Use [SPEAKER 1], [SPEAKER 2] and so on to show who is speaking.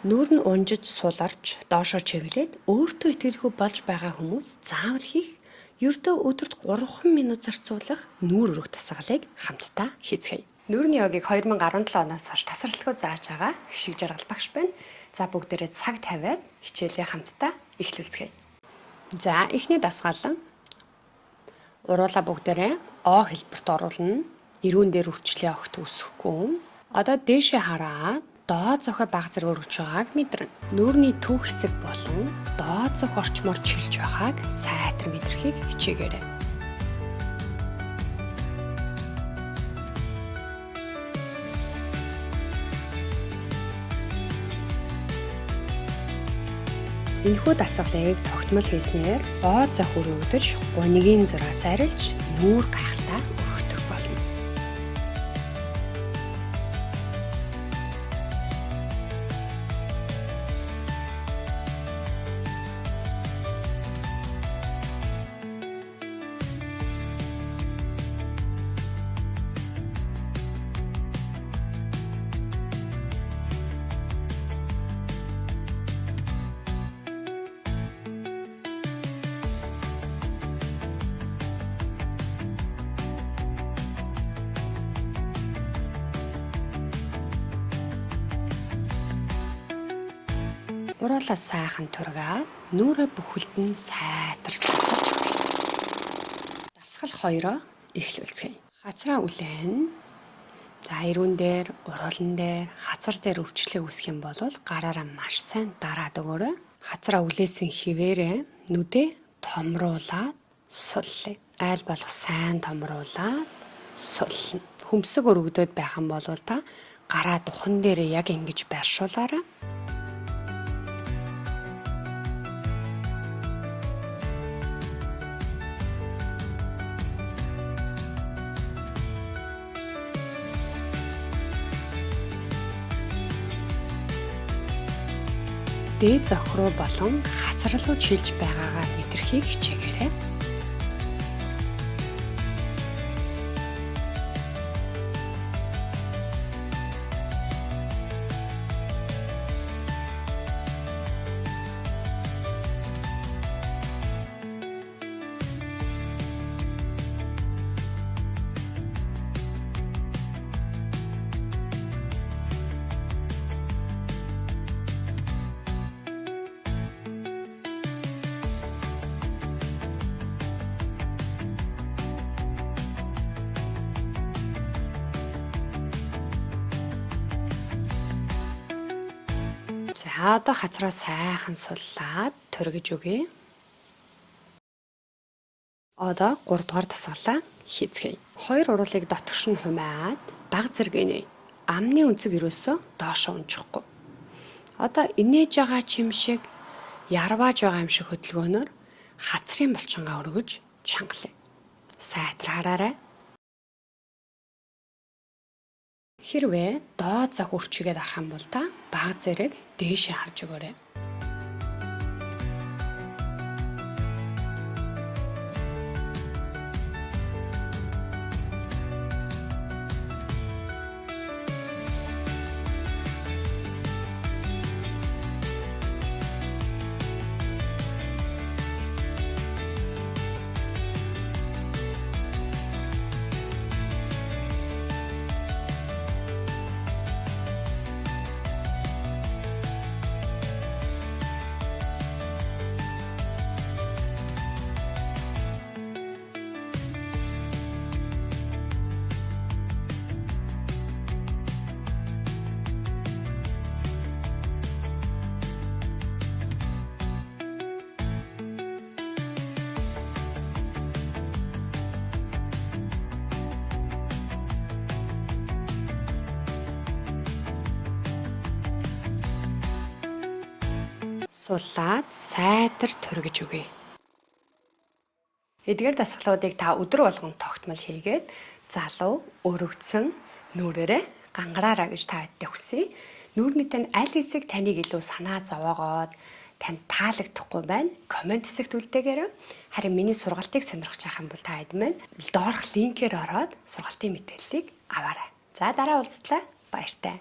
[SPEAKER 1] Нүүр нь унжиж суларч доошоо чиглээд өөртөө итгэлгүй болж байгаа хүмүүс заавал хийх ердөө өдөрт 3 минут зарцуулах нүүр өргөх дасгалыг хамтдаа хийцгээе. Нүүрний йогийг 2017 оноос хойш тасралтгүй зааж байгаа Хишиг Жаргал багш байна. За бүгдээрээ цаг тавиад хичээлээ хамтдаа эхлүүлцгээе. За эхний дасгал уруула бүгдээрээ О хэлбэрт оруулна. Ирүүн дээр үрчлээ огт үсэхгүй. Одоо дээшээ хараад доод зохио баг зэрэг өргөж байгааг мэдэрнэ. Нүүрний төв хэсэг болон доод зөх орчмоор чилж байгааг сайтар мэдрэхийг хичээгээрэй. Энэхүү дасгалыг тогтмол хийснээр доод зох өргөгдөж, гунигийн зураас арилж, нүүр гайхалтай өргөдөх болно. Уруулаа сайхан тургаад нүрээ бүхэлд нь сайтар суцалж өгье. Дасгал 2-оо эхлүүлцгээе. Хацраа үлэн. За ирүүн дээр, уруулан дээр, хацар дээр үрчлээ үүсэх юм бол гараараа маш сайн дараад өгөөрэй. Хацраа үлээсэн хിവэрээ нүдээ томруулаад суллаа. Айл болох сайн томруулаад суллана. Хөмсөг өргөдөд байх юм бол та гараа духан дээр яг ингэж байршуулаарай. Дээд зох руу болон хацар руу чилж байгаагаа мэдрэхийг хичээгээрэй. За одоо хацраа сайхан суллаад түргэж өгье. Одоо 3 дугаар дасгалаа хийцгээе. 2 уруулыг дотгош нь хумаад баг зэрэг амны өнцөг ерөөсөө доошоо унчихгүй. Одоо инээж байгаа чим шиг ярвааж байгаа юм шиг хөдөлгөөнөөр хацрын булчингаа өргөж чангалая. Сайтар хараарай. Хэрвээ доод зах үрчигээд авах юм бол та баг зэрэг дээшээ харж өгөөрэй. Суллаад сайтар түргэж өгье. Эдгээр дасгалуудыг та өдөр болгон тогтмол хийгээд залуу өргөцсөн нүрээрээ гангараараа гэж та хэдтэй хүсье. Нүрний тань аль хэсэг таныг илүү санаа зовоогоод танд таалагдахгүй байна. Комент хэсэгт үлдээгээрэй. Харин миний сургалтыг сонирхож байгаа юм бол та хэд маань доорх линкээр ороод сургалтын мэдээллийг аваарай. За дараа уулзлаа. Баяртай.